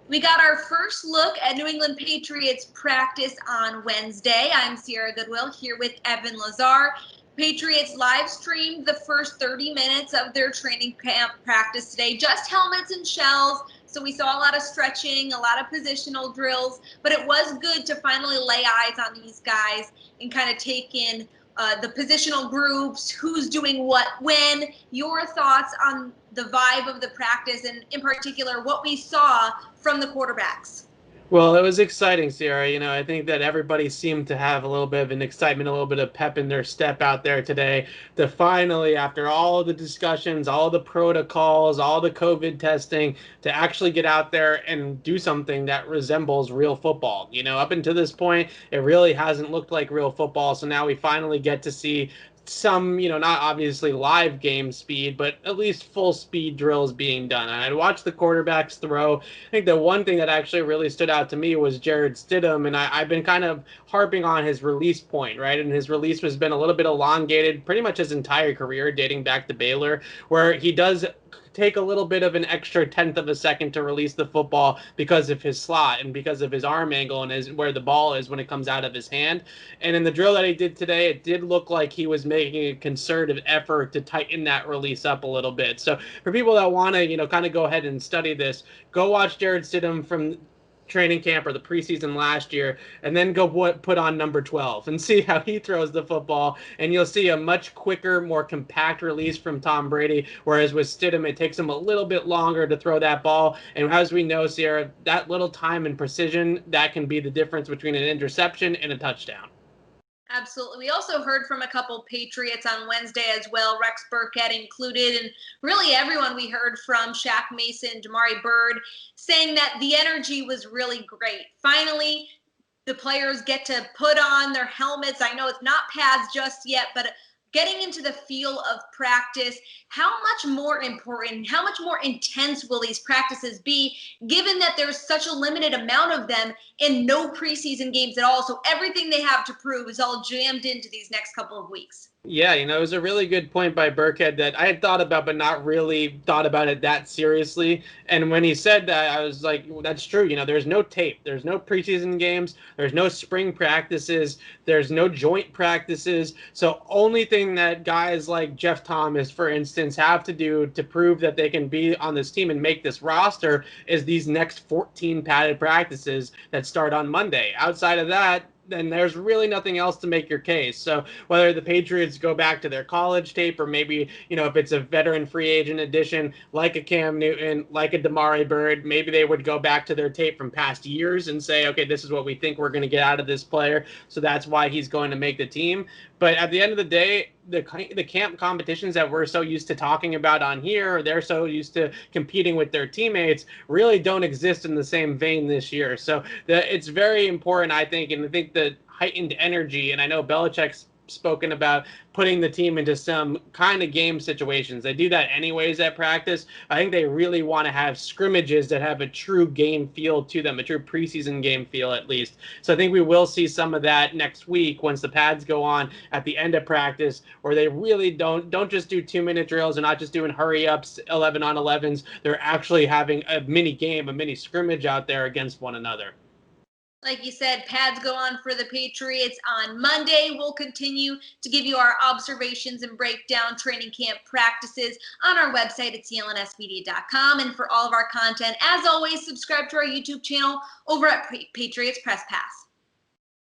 We got our first look at New England Patriots practice on Wednesday. I'm Sierra Goodwill here with Evan Lazar. Patriots live streamed the first 30 minutes of their training camp practice today, just helmets and shells. So we saw a lot of stretching, a lot of positional drills, but it was good to finally lay eyes on these guys and kind of take in the positional groups, who's doing what when. Your thoughts on the vibe of the practice and in particular what we saw from the quarterbacks? Well, it was exciting, Sierra. I think that everybody seemed to have a little bit of an excitement, a little bit of pep in their step out there today to finally, after all of the discussions, all the protocols, all the COVID testing, to actually get out there and do something that resembles real football. Up until this point, it really hasn't looked like real football. So now we finally get to see some, not obviously live game speed, but at least full speed drills being done. And I'd watch the quarterbacks throw. I think the one thing that actually really stood out to me was Jarrett Stidham, and I've been kind of harping on his release point, right? And his release has been a little bit elongated pretty much his entire career, dating back to Baylor, where he does take a little bit of an extra tenth of a second to release the football because of his slot and because of his arm angle and where the ball is when it comes out of his hand. And in the drill that he did today, it did look like he was making a concerted effort to tighten that release up a little bit. So for people that want to, kind of go ahead and study this, go watch Jarrett Stidham from training camp or the preseason last year, and then go put on number 12 and see how he throws the football. And you'll see a much quicker, more compact release from Tom Brady. Whereas with Stidham, it takes him a little bit longer to throw that ball. And as we know, Sierra, that little time and precision, that can be the difference between an interception and a touchdown. Absolutely. We also heard from a couple Patriots on Wednesday as well, Rex Burkhead included, and really everyone we heard from, Shaq Mason, Damari Bird, saying that the energy was really great. Finally, the players get to put on their helmets. I know it's not pads just yet, but getting into the feel of practice, how much more important, how much more intense will these practices be, given that there's such a limited amount of them and no preseason games at all? So everything they have to prove is all jammed into these next couple of weeks. Yeah, it was a really good point by Burkhead that I had thought about, but not really thought about it that seriously. And when he said that, I was like, well, that's true. There's no tape, there's no preseason games, there's no spring practices, there's no joint practices. So only thing that guys like Jeff Thomas, for instance, have to do to prove that they can be on this team and make this roster is these next 14 padded practices that start on Monday. Outside of that, then there's really nothing else to make your case. So whether the Patriots go back to their college tape or maybe, if it's a veteran free agent addition like a Cam Newton, like a Damari Bird, maybe they would go back to their tape from past years and say, okay, this is what we think we're going to get out of this player. So that's why he's going to make the team. But at the end of the day, the camp competitions that we're so used to talking about on here, or they're so used to competing with their teammates, really don't exist in the same vein this year. So it's very important, I think, and I think the heightened energy, and I know Belichick's spoken about putting the team into some kind of game situations. They do that anyways at practice. I think they really want to have scrimmages that have a true game feel to them, a true preseason game feel at least. So I think we will see some of that next week once the pads go on at the end of practice, where they really don't just do 2-minute drills. They're not just doing hurry ups 11 on 11s. They're actually having a mini game, a mini scrimmage out there against one another. Like you said, pads go on for the Patriots on Monday. We'll continue to give you our observations and break down training camp practices on our website at clnsmedia.com. And for all of our content, as always, subscribe to our YouTube channel over at Patriots Press Pass.